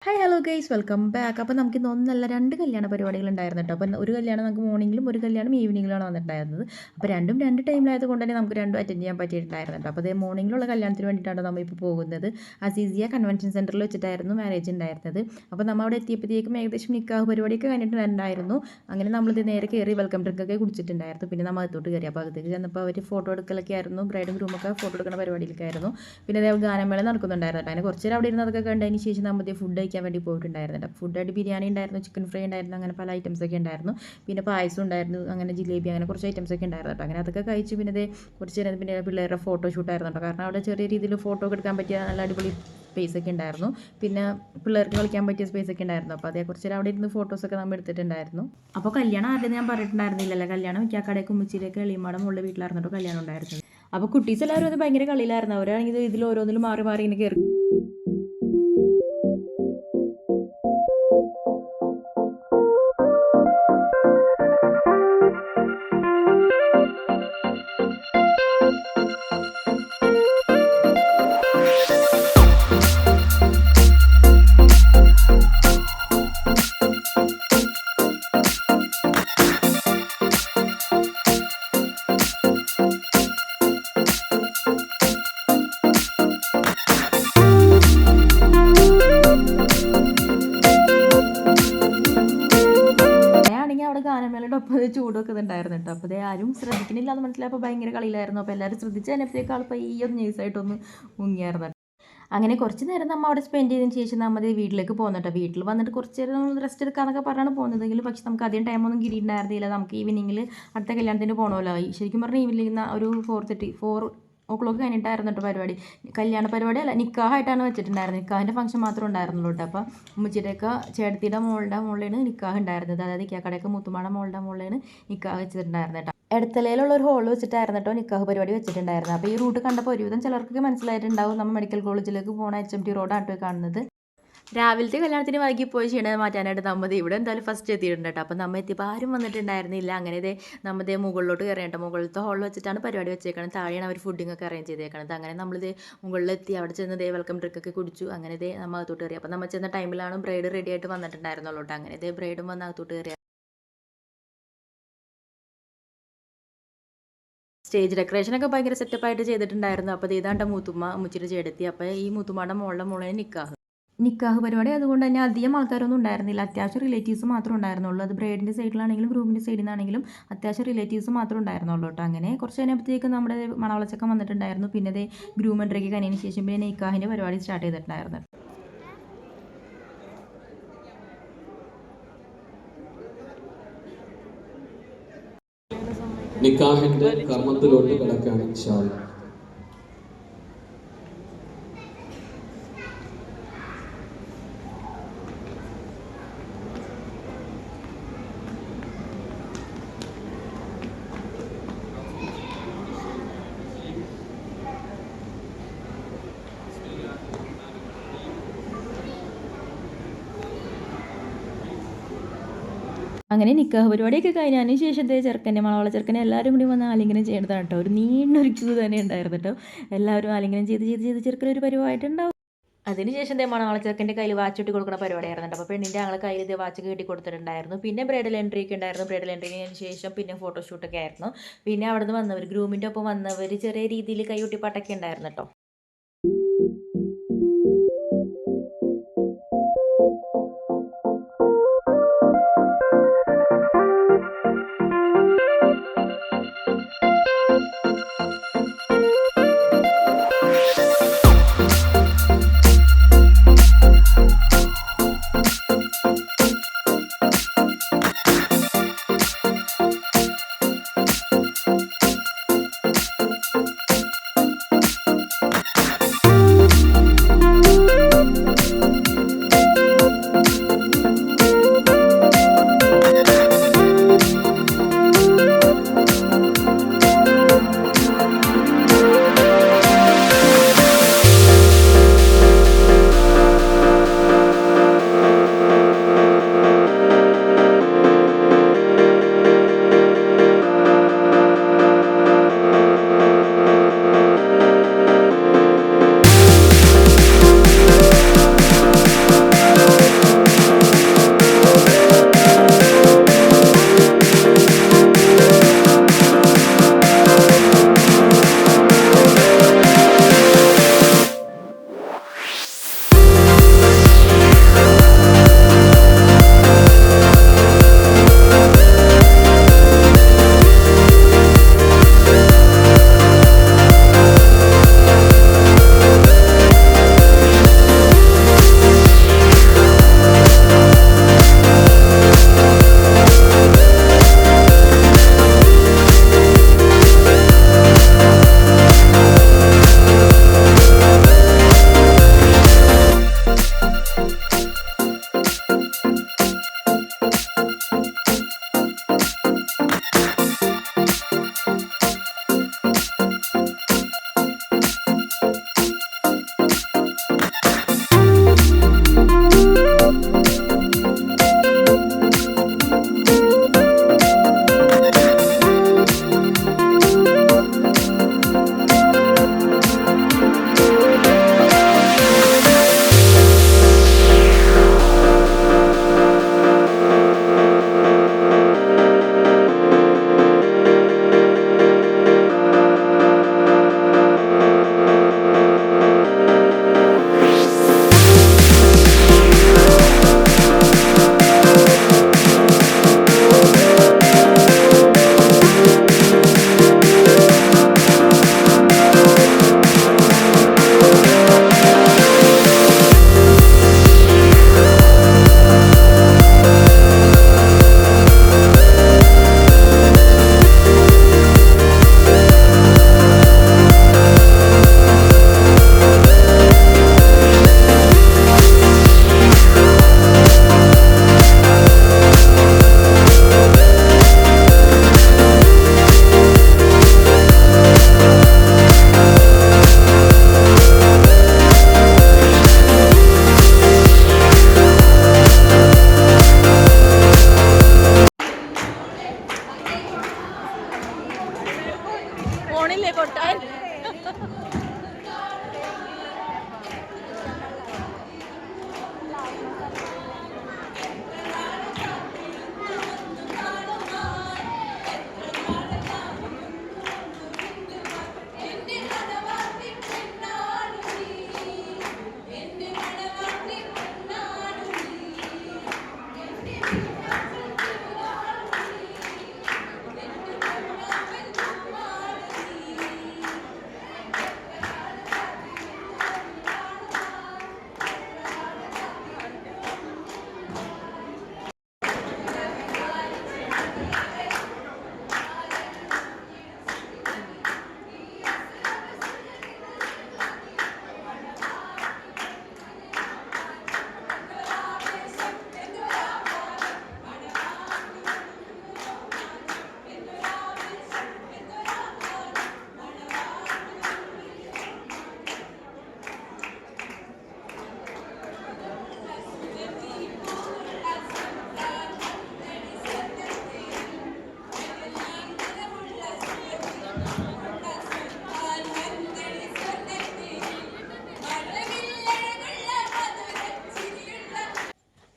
Hi hello guys welcome back. അപ്പോൾ നമുക്ക് ഇന്ന് ഒന്നല്ല രണ്ട് കല്യാണ പരിപാടികളുണ്ടായിരുന്നു കേട്ടോ. അപ്പോൾ ഒരു കല്യാണം നമുക്ക് മോർണിംഗിലും ഒരു കല്യാണം ഈവനിങ്ങിലാണ് വന്നിട്ടുണ്ടായിരുന്നത്. അപ്പോൾ രണ്ടും രണ്ട് ടൈമിലായത് കൊണ്ട് തന്നെ നമുക്ക് രണ്ടും അറ്റൻഡ് ചെയ്യാൻ പറ്റിയിട്ടുണ്ടായിരുന്നു കേട്ടോ. അപ്പോൾ അതേ മോർണിംഗിലുള്ള കല്യാണത്തിന് വേണ്ടിയിട്ടാണ് നമ്മൾ ഇപ്പോൾ പോകുന്നത്. അസീസിയ കൺവെൻഷൻ സെൻറ്ററിൽ വെച്ചിട്ടായിരുന്നു മാരേജ് ഉണ്ടായിരുന്നത്. അപ്പോൾ നമ്മൾ അവിടെ എത്തിയപ്പോഴത്തേക്കും ഏകദേശം നിക്കാഹ് പരിപാടിയൊക്കെ കഴിഞ്ഞിട്ടുണ്ടായിരുന്നു. അങ്ങനെ നമ്മളിത് നേരെ കയറി വെൽക്കം ഡ്രിങ്കൊക്കെ കുടിച്ചിട്ടുണ്ടായിരുന്നു. പിന്നെ നമ്മൾ അകത്തോട്ട് കയറി. അപ്പോൾ അകത്തേക്ക് ചെന്നപ്പോൾ അവർ ഫോട്ടോ എടുക്കലൊക്കെ ആയിരുന്നു. ബ്രൈഡും ഗ്രൂമൊക്കെ ഫോട്ടോ എടുക്കുന്ന പരിപാടിയിലേക്കായിരുന്നു. പിന്നെ അതേ ഗാനമേള നടക്കുന്നുണ്ടായിരുന്നു കേട്ടോ. അങ്ങനെ കുറച്ച് നേരം അവിടെ ഇരുന്നതൊക്കെ കണ്ടതിന് ശേഷം നമ്മൾ ഫുഡ് കഴിക്കാൻ വേണ്ടി പോയിട്ടുണ്ടായിരുന്നു. ഫുഡായിട്ട് ബിരിയാണി ഉണ്ടായിരുന്നു, ചിക്കൻ ഫ്രൈ ഉണ്ടായിരുന്നു, അങ്ങനെ പല ഐറ്റംസൊക്കെ ഉണ്ടായിരുന്നു. പിന്നെ പായസം ഉണ്ടായിരുന്നു, അങ്ങനെ ജിലേബി, അങ്ങനെ കുറച്ച് ഐറ്റംസൊക്കെ ഉണ്ടായിരുന്നു കേട്ടോ. അങ്ങനെ അതൊക്കെ കഴിച്ച് പിന്നെ അതേ കുറച്ച് നേരം പിന്നെ പിള്ളേരുടെ ഫോട്ടോ ഷൂട്ടായിരുന്നു കേട്ടോ. കാരണം അവിടെ ചെറിയ രീതിയിൽ ഫോട്ടോ ഒക്കെ എടുക്കാൻ പറ്റിയ നല്ല അടിപൊളി സ്പേസ് ഒക്കെ ഉണ്ടായിരുന്നു. പിന്നെ പിള്ളേർക്ക് കളിക്കാൻ പറ്റിയ സ്പേസ് ഒക്കെ ഉണ്ടായിരുന്നു. അപ്പോൾ അതേ കുറച്ച് നേരം അവിടെ ഇരുന്ന് ഫോട്ടോസൊക്കെ നമ്മൾ എടുത്തിട്ടുണ്ടായിരുന്നു. അപ്പോൾ കല്യാണം ആരുടെ ഞാൻ പറഞ്ഞിട്ടുണ്ടായിരുന്നില്ലല്ലോ. കല്യാണം മിക്കാക്കടയൊക്കെ ഉമ്മച്ചിയിലേക്ക് എളിയമാടം ഉള്ള വീട്ടിലായിരുന്നു കേട്ടോ കല്യാണം ഉണ്ടായിരുന്നത്. അപ്പോൾ കുട്ടീസ് എല്ലാവരും അത് ഭയങ്കര കളിയിലായിരുന്നു. അവരാണെങ്കിൽ ഇതിൽ ഓരോന്നിലും മാറി മാറി ഇങ്ങനെ കയറി. അവിടെ ഗാനമേളയുടെ ഒപ്പം ചൂട് വെക്കുന്നുണ്ടായിരുന്നു കേട്ടോ. അപ്പോൾ അതേ ആരും ശ്രദ്ധിക്കുന്നില്ല എന്ന് മനസ്സിലായപ്പോൾ ഭയങ്കര കളിയിലായിരുന്നു. അപ്പോൾ എല്ലാവരും ശ്രദ്ധിച്ച് അതിനപ്പോഴേക്കാൾ പയ്യൊന്ന് ന്യൂസായിട്ടൊന്ന് മുങ്ങിയായിരുന്നു. അങ്ങനെ കുറച്ച് നേരം നമ്മൾ അവിടെ സ്പെൻഡ് ചെയ്തതിന് ശേഷം നമ്മൾ വീട്ടിലേക്ക് പോകുന്നുട്ടോ. വീട്ടിൽ വന്നിട്ട് കുറച്ച് നേരം നമ്മൾ റെസ്റ്റ് എടുക്കാമെന്നൊക്കെ പറഞ്ഞാണ് പോകുന്നതെങ്കിൽ പക്ഷെ നമുക്ക് അധികം ടൈമൊന്നും കിട്ടിയിട്ടുണ്ടായിരുന്നില്ല. നമുക്ക് ഈവനിങ്ങിൽ അടുത്ത കല്യാണത്തിന് പോകണമല്ലോ. ശരിക്കും പറഞ്ഞാൽ ഈവനിങ് ഒരു 4:30 കഴിഞ്ഞിട്ടായിരുന്നു കേട്ടോ പരിപാടി. കല്യാണ പരിപാടി അല്ല, നിക്കാഹായിട്ടാണ് വെച്ചിട്ടുണ്ടായിരുന്നത്. നിക്കാഹിൻ്റെ ഫംഗ്ഷൻ മാത്രമേ ഉണ്ടായിരുന്നുള്ളൂ കേട്ടോ. അപ്പോൾ ഉമ്മച്ചിയുടെയൊക്കെ ചേട്ടത്തിയുടെ മോളിലാണ് നിക്കാഹ് ഉണ്ടായിരുന്നത്. അതായത് ഇക്കാക്കടയൊക്കെ മുത്തുമാട മോളിലാണ് നിക്കാഹ് വെച്ചിട്ടുണ്ടായിരുന്നത് കേട്ടോ. എടത്തലയിലുള്ള ഒരു ഹോൾ വെച്ചിട്ടായിരുന്നു കേട്ടോ നിക്കാഹ് പരിപാടി വെച്ചിട്ടുണ്ടായിരുന്നത്. അപ്പോൾ ഈ റൂട്ട് കണ്ടപ്പോൾ ഒരുവിധം ചിലർക്കൊക്കെ മനസ്സിലായിട്ടുണ്ടാവും നമ്മൾ മെഡിക്കൽ കോളേജിലേക്ക് പോകുന്ന HMT റോഡാണ് കാണുന്നത്. രാവിലത്തെ കല്യാണത്തിന് വൈകിപ്പോയി ക്ഷീണം മാറ്റാനായിട്ട് നമ്മൾ ഇവിടെ എന്തായാലും ഫസ്റ്റ് എത്തിയിട്ടുണ്ട് കേട്ടോ. അപ്പം നമ്മൾ എത്തിയപ്പോൾ ആരും വന്നിട്ടുണ്ടായിരുന്നില്ല. അങ്ങനെ ഇതേ നമ്മൾ മുകളിലോട്ട് കയറിയിട്ട് മുകളിലത്തെ ഹോളിൽ വെച്ചിട്ടാണ് പരിപാടി വെച്ചേക്കുന്നത്. താഴെയാണ് അവർ ഫുഡിംഗ് ഒക്കെ അറേഞ്ച് ചെയ്തേക്കുന്നത്. അങ്ങനെ നമ്മളിത് മുകളിലെത്തി അവിടെ ചെന്ന് വെൽക്കം ഡ്രിങ്ക് ഒക്കെ കുടിച്ചു. അങ്ങനെ നമ്മൾ അകത്തോട്ട് കയറി. അപ്പം നമ്മൾ ചെന്ന ടൈമിലാണ് ബ്രൈഡ് റെഡി ആയിട്ട് വന്നിട്ടുണ്ടായിരുന്നുള്ളൂ കേട്ടോ. അങ്ങനെ ബ്രൈഡും വന്ന് അകത്തോട്ട് കയറി. സ്റ്റേജ് ഡെക്കറേഷനൊക്കെ ഭയങ്കര സെറ്റപ്പായിട്ട് ചെയ്തിട്ടുണ്ടായിരുന്നു. അപ്പോൾ ഇതാണ്ട മുച്ചിട്ട് ചേടത്തി. അപ്പോൾ ഈ മുത്തുമാടെ മോളെ നിക്കാഹ് പരിപാടി അതുകൊണ്ട് തന്നെ അധികം ആൾക്കാരൊന്നും ഉണ്ടായിരുന്നില്ല. അത്യാവശ്യം റിലേറ്റീവ്സ് മാത്രമേ ഉണ്ടായിരുന്നുള്ളൂ. അത് ബ്രൈഡിൻ്റെ സൈഡിലാണെങ്കിലും ഗ്രൂമിൻ്റെ സൈഡിൽ നിന്നാണെങ്കിലും അത്യാവശ്യം റിലേറ്റീവ്സ് മാത്രമേ ഉണ്ടായിരുന്നുള്ളൂ കേട്ടോ. അങ്ങനെ കുറച്ച് കഴിഞ്ഞപ്പോഴത്തേക്കും നമ്മുടെ മണവളച്ചക്കം വന്നിട്ടുണ്ടായിരുന്നു. പിന്നെ ഗ്രൂം എൻട്രിക്ക് കഴിഞ്ഞതിന് ശേഷം പിന്നെ നിക്കാഹിൻ്റെ പരിപാടി സ്റ്റാർട്ട് ചെയ്തിട്ടുണ്ടായിരുന്നു. നിക്കാഹിന്റെ കർമ്മത്തിലോട്ട് കിടക്കാൻ ഇൻഷാ അല്ലാഹ്. അങ്ങനെ നിക്കാഹ് പരിപാടിയൊക്കെ കഴിഞ്ഞതിന് ശേഷം ചെറുക്കൻ്റെ മണവാള ചെറുക്കനെ എല്ലാവരും കൂടി വന്ന് ആലിംഗനം ചെയ്യേണ്ടതാണ് കേട്ടോ. ഒരു നീണ്ടൊരു ക്യൂ തന്നെ ഉണ്ടായിരുന്നു കേട്ടോ. എല്ലാവരും ആലിംഗനം ചെയ്ത് ചെറുക്കനൊരു പരിപാടിയുണ്ടാവും. അതിനുശേഷം മണവാള ചെറുക്കൻ്റെ കയ്യിൽ വാച്ച് ഇട്ട് കൊടുക്കുന്ന പരിപാടിയായിരുന്നു കേട്ടോ. അപ്പോൾ പെണ്ണിൻ്റെ ഞങ്ങളെ കയ്യിൽ വാച്ച് കെട്ടി കൊടുത്തിട്ടുണ്ടായിരുന്നു. പിന്നെ ബ്രൈഡൽ എൻട്രി ഒക്കെ ഉണ്ടായിരുന്നു. ബ്രൈഡൽ എൻട്രിക്ക് ശേഷം പിന്നെ ഫോട്ടോഷൂട്ടൊക്കെ ആയിരുന്നു. പിന്നെ അവിടെ നിന്ന് വന്നവർ ഗ്രൂമിൻ്റെ ഒപ്പം വന്നവർ ചെറിയ രീതിയിൽ കൈയൊട്ടിപ്പാട്ടൊക്കെ ഉണ്ടായിരുന്നു കേട്ടോ.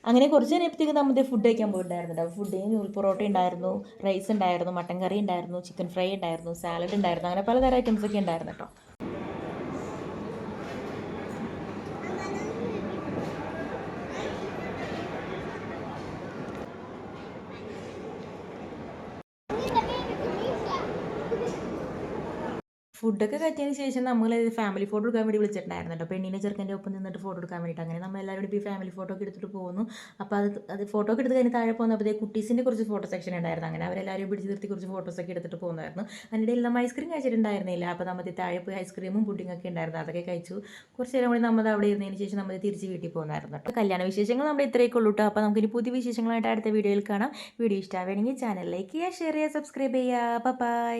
അങ്ങനെ കുറച്ച് നേരത്തേക്ക് നമ്മൾ ഫുഡ് കഴിക്കാൻ പോയിട്ടുണ്ടായിരുന്നു. ഫുഡിന് നൂൽ പൊറോട്ട ഉണ്ടായിരുന്നു, റൈസ് ഉണ്ടായിരുന്നു, മട്ടൻ കറി ഉണ്ടായിരുന്നു, ചിക്കൻ ഫ്രൈ ഉണ്ടായിരുന്നു, സാലഡ് ഉണ്ടായിരുന്നു, അങ്ങനെ പലതരം ഐറ്റംസ് ഒക്കെ ഉണ്ടായിരുന്നു കേട്ടോ. ഫുഡൊക്കെ കഴിച്ചതിന് ശേഷം നമ്മൾ ഫാമിലി ഫോട്ടോ എടുക്കാൻ വേണ്ടി വിളിച്ചിട്ടുണ്ടായിരുന്നു കേട്ടോ. പെണ്ണിനെ ചെറുക്കൻ്റെ ഒപ്പം നിന്നിട്ട് ഫോട്ടോ എടുക്കാൻ വേണ്ടിയിട്ട്. അങ്ങനെ നമ്മൾ എല്ലാവരും കൂടി ഫാമിലി ഫോട്ടോ ഒക്കെ എടുത്തിട്ട് പോകുന്നു. അപ്പോൾ അത് ഫോട്ടോ ഒക്കെ എടുത്ത് കഴിഞ്ഞ് താഴെ പോകുന്നപ്പോൾ കുട്ടീസിൻ്റെ കുറച്ച് ഫോട്ടോ സെക്ഷൻ ഉണ്ടായിരുന്നു. അങ്ങനെ അവരെല്ലാവരും പിടിച്ച് നിർത്തി കുറച്ച് ഫോട്ടോസൊക്കെ എടുത്തിട്ട് പോകുന്നായിരുന്നു. അതിൻ്റെ എല്ലാം ഐസ്ക്രീം കഴിച്ചിട്ടുണ്ടായിരുന്നില്ല. അപ്പോൾ നമ്മൾ താഴെ പോയി ഐസ്ക്രീമും പുഡിങ്ങൊക്കെ ഉണ്ടായിരുന്നു, അതൊക്കെ കഴിച്ചു. കുറച്ച് നേരം കൂടി നമ്മൾ അവിടെ ഇരുന്നതിന് ശേഷം നമ്മൾ തിരിച്ച് വീട്ടിൽ പോകുന്നായിരുന്നു കേട്ടോ. കല്യാണ വിശേഷങ്ങൾ നമ്മൾ ഇത്രയൊക്കെ ഉള്ളൂ കേട്ടോ. അപ്പോൾ നമുക്കിനി പുതിയ വിശേഷങ്ങളായിട്ട് അടുത്ത വീഡിയോയിൽ കാണാം. വീഡിയോ ഇഷ്ടമാവുകയാണെങ്കിൽ ചാനൽ ലൈക്ക് ചെയ്യുക, ഷെയർ ചെയ്യുക, സബ്സ്ക്രൈബ് ചെയ്യുക. ബൈ.